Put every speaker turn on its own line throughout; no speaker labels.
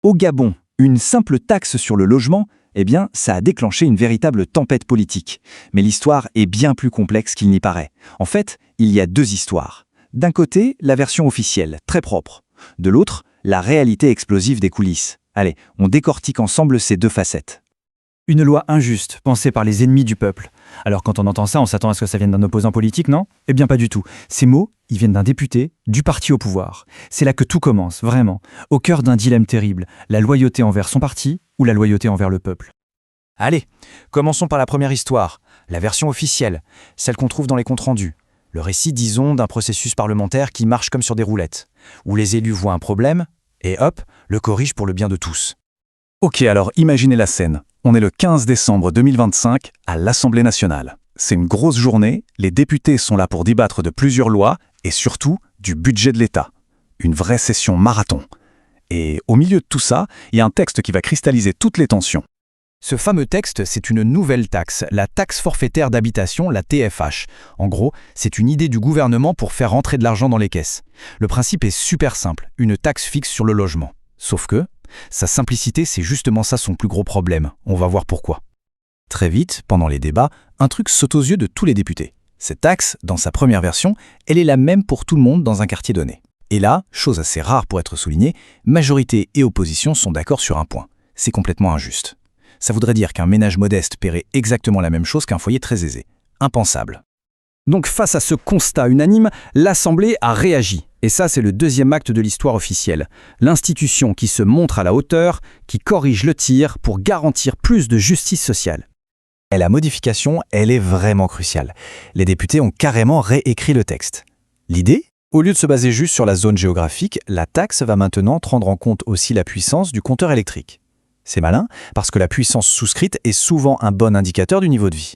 Au Gabon, une simple taxe sur le logement, eh bien, ça a déclenché une véritable tempête politique. Mais l'histoire est bien plus complexe qu'il n'y paraît. En fait, il y a deux histoires. D'un côté, la version officielle, très propre. De l'autre, la réalité explosive des coulisses. Allez, on décortique ensemble ces deux facettes.
Une loi injuste, pensée par les ennemis du peuple. Alors quand on entend ça, on s'attend à ce que ça vienne d'un opposant politique, non? Eh bien pas du tout. Ces mots, ils viennent d'un député, du parti au pouvoir. C'est là que tout commence, vraiment. Au cœur d'un dilemme terrible, la loyauté envers son parti ou la loyauté envers le peuple.
Allez, commençons par la première histoire, la version officielle, celle qu'on trouve dans les comptes rendus. Le récit, disons, d'un processus parlementaire qui marche comme sur des roulettes, où les élus voient un problème et hop, le corrigent pour le bien de tous.
Ok, alors imaginez la scène. On est le 15 décembre 2025 à l'Assemblée nationale. C'est une grosse journée, les députés sont là pour débattre de plusieurs lois et surtout du budget de l'État. Une vraie session marathon. Et au milieu de tout ça, il y a un texte qui va cristalliser toutes les tensions.
Ce fameux texte, c'est une nouvelle taxe, la taxe forfaitaire d'habitation, la TFH. En gros, c'est une idée du gouvernement pour faire rentrer de l'argent dans les caisses. Le principe est super simple, une taxe fixe sur le logement. Sauf que, sa simplicité, c'est justement ça son plus gros problème. On va voir pourquoi. Très vite, pendant les débats, un truc saute aux yeux de tous les députés. Cette taxe, dans sa première version, elle est la même pour tout le monde dans un quartier donné. Et là, chose assez rare pour être soulignée, majorité et opposition sont d'accord sur un point. C'est complètement injuste. Ça voudrait dire qu'un ménage modeste paierait exactement la même chose qu'un foyer très aisé. Impensable.
Donc face à ce constat unanime, l'Assemblée a réagi. Et ça, c'est le deuxième acte de l'histoire officielle. L'institution qui se montre à la hauteur, qui corrige le tir pour garantir plus de justice sociale.
Et la modification, elle est vraiment cruciale. Les députés ont carrément réécrit le texte. L'idée ? Au lieu de se baser juste sur la zone géographique, la taxe va maintenant prendre en compte aussi la puissance du compteur électrique. C'est malin, parce que la puissance souscrite est souvent un bon indicateur du niveau de vie.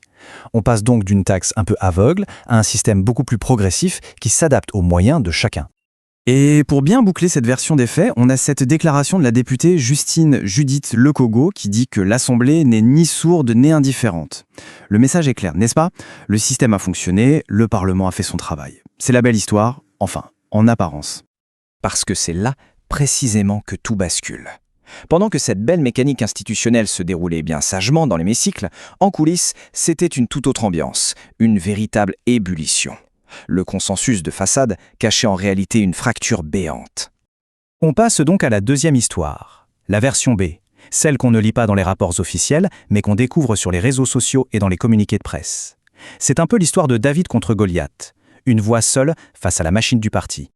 On passe donc d'une taxe un peu aveugle à un système beaucoup plus progressif qui s'adapte aux moyens de chacun.
Et pour bien boucler cette version des faits, on a cette déclaration de la députée Justine Judith Lecogo qui dit que l'Assemblée n'est ni sourde ni indifférente. Le message est clair, n'est-ce pas? Le système a fonctionné, le Parlement a fait son travail. C'est la belle histoire, enfin, en apparence.
Parce que c'est là, précisément, que tout bascule. Pendant que cette belle mécanique institutionnelle se déroulait bien sagement dans l'hémicycle, en coulisses, c'était une toute autre ambiance, une véritable ébullition. Le consensus de façade cachait en réalité une fracture béante. On passe donc à la deuxième histoire, la version B, celle qu'on ne lit pas dans les rapports officiels, mais qu'on découvre sur les réseaux sociaux et dans les communiqués de presse. C'est un peu l'histoire de David contre Goliath, une voix seule face à la machine du parti.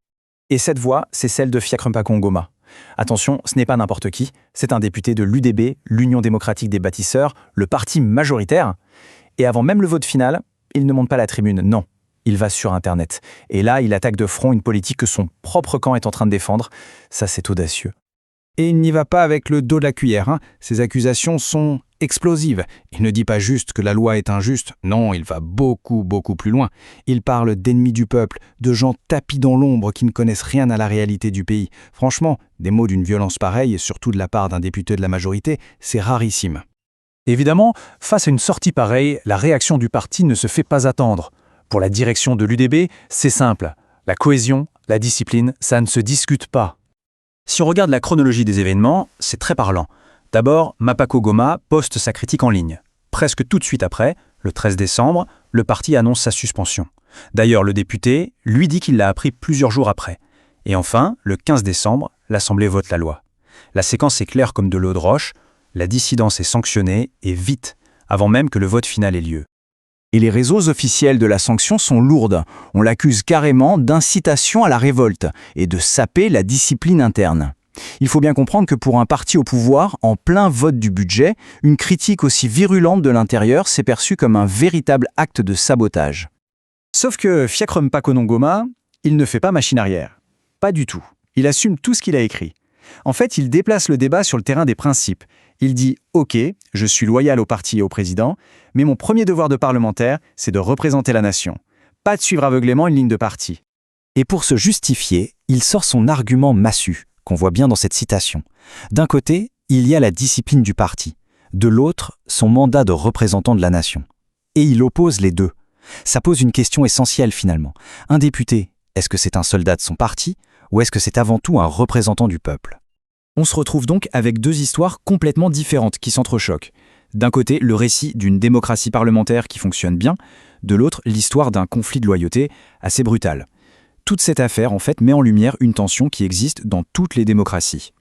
Et cette voix, c'est celle de Fiacre Mpako Ngoma. Attention, ce n'est pas n'importe qui, c'est un député de l'UDB, l'Union démocratique des bâtisseurs, le parti majoritaire. Et avant même le vote final, il ne monte pas à la tribune, non. Il va sur Internet. Et là, il attaque de front une politique que son propre camp est en train de défendre. Ça, c'est audacieux. Et il n'y va pas avec le dos de la cuillère. Ses accusations sont explosives. Il ne dit pas juste que la loi est injuste. Non, il va beaucoup plus loin. Il parle d'ennemis du peuple, de gens tapis dans l'ombre qui ne connaissent rien à la réalité du pays. Franchement, des mots d'une violence pareille, et surtout de la part d'un député de la majorité, c'est rarissime.
Évidemment, face à une sortie pareille, la réaction du parti ne se fait pas attendre. Pour la direction de l'UDB, c'est simple. La cohésion, la discipline, ça ne se discute pas.
Si on regarde la chronologie des événements, c'est très parlant. D'abord, Mpako Ngoma poste sa critique en ligne. Presque tout de suite après, le 13 décembre, le parti annonce sa suspension. D'ailleurs, le député lui dit qu'il l'a appris plusieurs jours après. Et enfin, le 15 décembre, l'Assemblée vote la loi. La séquence est claire comme de l'eau de roche, la dissidence est sanctionnée et vite, avant même que le vote final ait lieu.
Et les réseaux officiels de la sanction sont lourdes. On l'accuse carrément d'incitation à la révolte et de saper la discipline interne. Il faut bien comprendre que pour un parti au pouvoir, en plein vote du budget, une critique aussi virulente de l'intérieur s'est perçue comme un véritable acte de sabotage.
Sauf que Fiacre Mpako Ngoma, il ne fait pas machine arrière. Pas du tout. Il assume tout ce qu'il a écrit. En fait, il déplace le débat sur le terrain des principes. Il dit « Ok, je suis loyal au parti et au président, mais mon premier devoir de parlementaire, c'est de représenter la nation. Pas de suivre aveuglément une ligne de parti. »
Et pour se justifier, il sort son argument massu, qu'on voit bien dans cette citation. D'un côté, il y a la discipline du parti. De l'autre, son mandat de représentant de la nation. Et il oppose les deux. Ça pose une question essentielle finalement. Un député, est-ce que c'est un soldat de son parti ou est-ce que c'est avant tout un représentant du peuple? On se retrouve donc avec deux histoires complètement différentes qui s'entrechoquent. D'un côté, le récit d'une démocratie parlementaire qui fonctionne bien, de l'autre, l'histoire d'un conflit de loyauté assez brutal. Toute cette affaire, en fait, met en lumière une tension qui existe dans toutes les démocraties.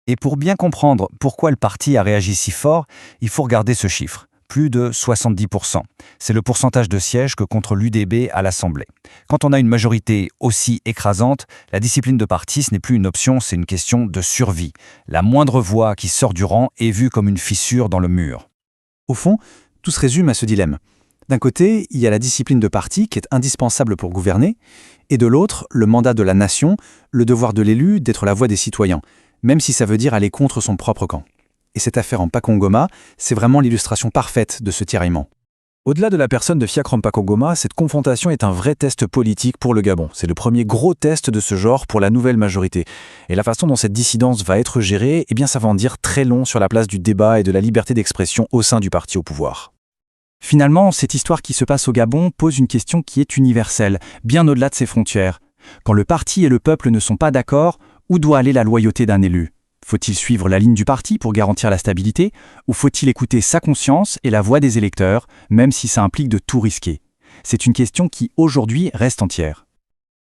Et pour bien comprendre pourquoi le parti a réagi si fort, il faut regarder ce chiffre. Plus de 70%. C'est le pourcentage de sièges que contre l'UDB à l'Assemblée. Quand on a une majorité aussi écrasante, la discipline de parti, ce n'est plus une option, c'est une question de survie. La moindre voix qui sort du rang est vue comme une fissure dans le mur.
Au fond, tout se résume à ce dilemme. D'un côté, il y a la discipline de parti qui est indispensable pour gouverner, et de l'autre, le mandat de la nation, le devoir de l'élu d'être la voix des citoyens, même si ça veut dire aller contre son propre camp. Et cette affaire en Mpako Ngoma, c'est vraiment l'illustration parfaite de ce tiraillement. Au-delà de la personne de Fiacre Mpako Ngoma, cette confrontation est un vrai test politique pour le Gabon. C'est le premier gros test de ce genre pour la nouvelle majorité. Et la façon dont cette dissidence va être gérée, eh bien ça va en dire très long sur la place du débat et de la liberté d'expression au sein du parti au pouvoir.
Finalement, cette histoire qui se passe au Gabon pose une question qui est universelle, bien au-delà de ses frontières. Quand le parti et le peuple ne sont pas d'accord, où doit aller la loyauté d'un élu ? Faut-il suivre la ligne du parti pour garantir la stabilité, ou faut-il écouter sa conscience et la voix des électeurs, même si ça implique de tout risquer ? C'est une question qui, aujourd'hui, reste entière.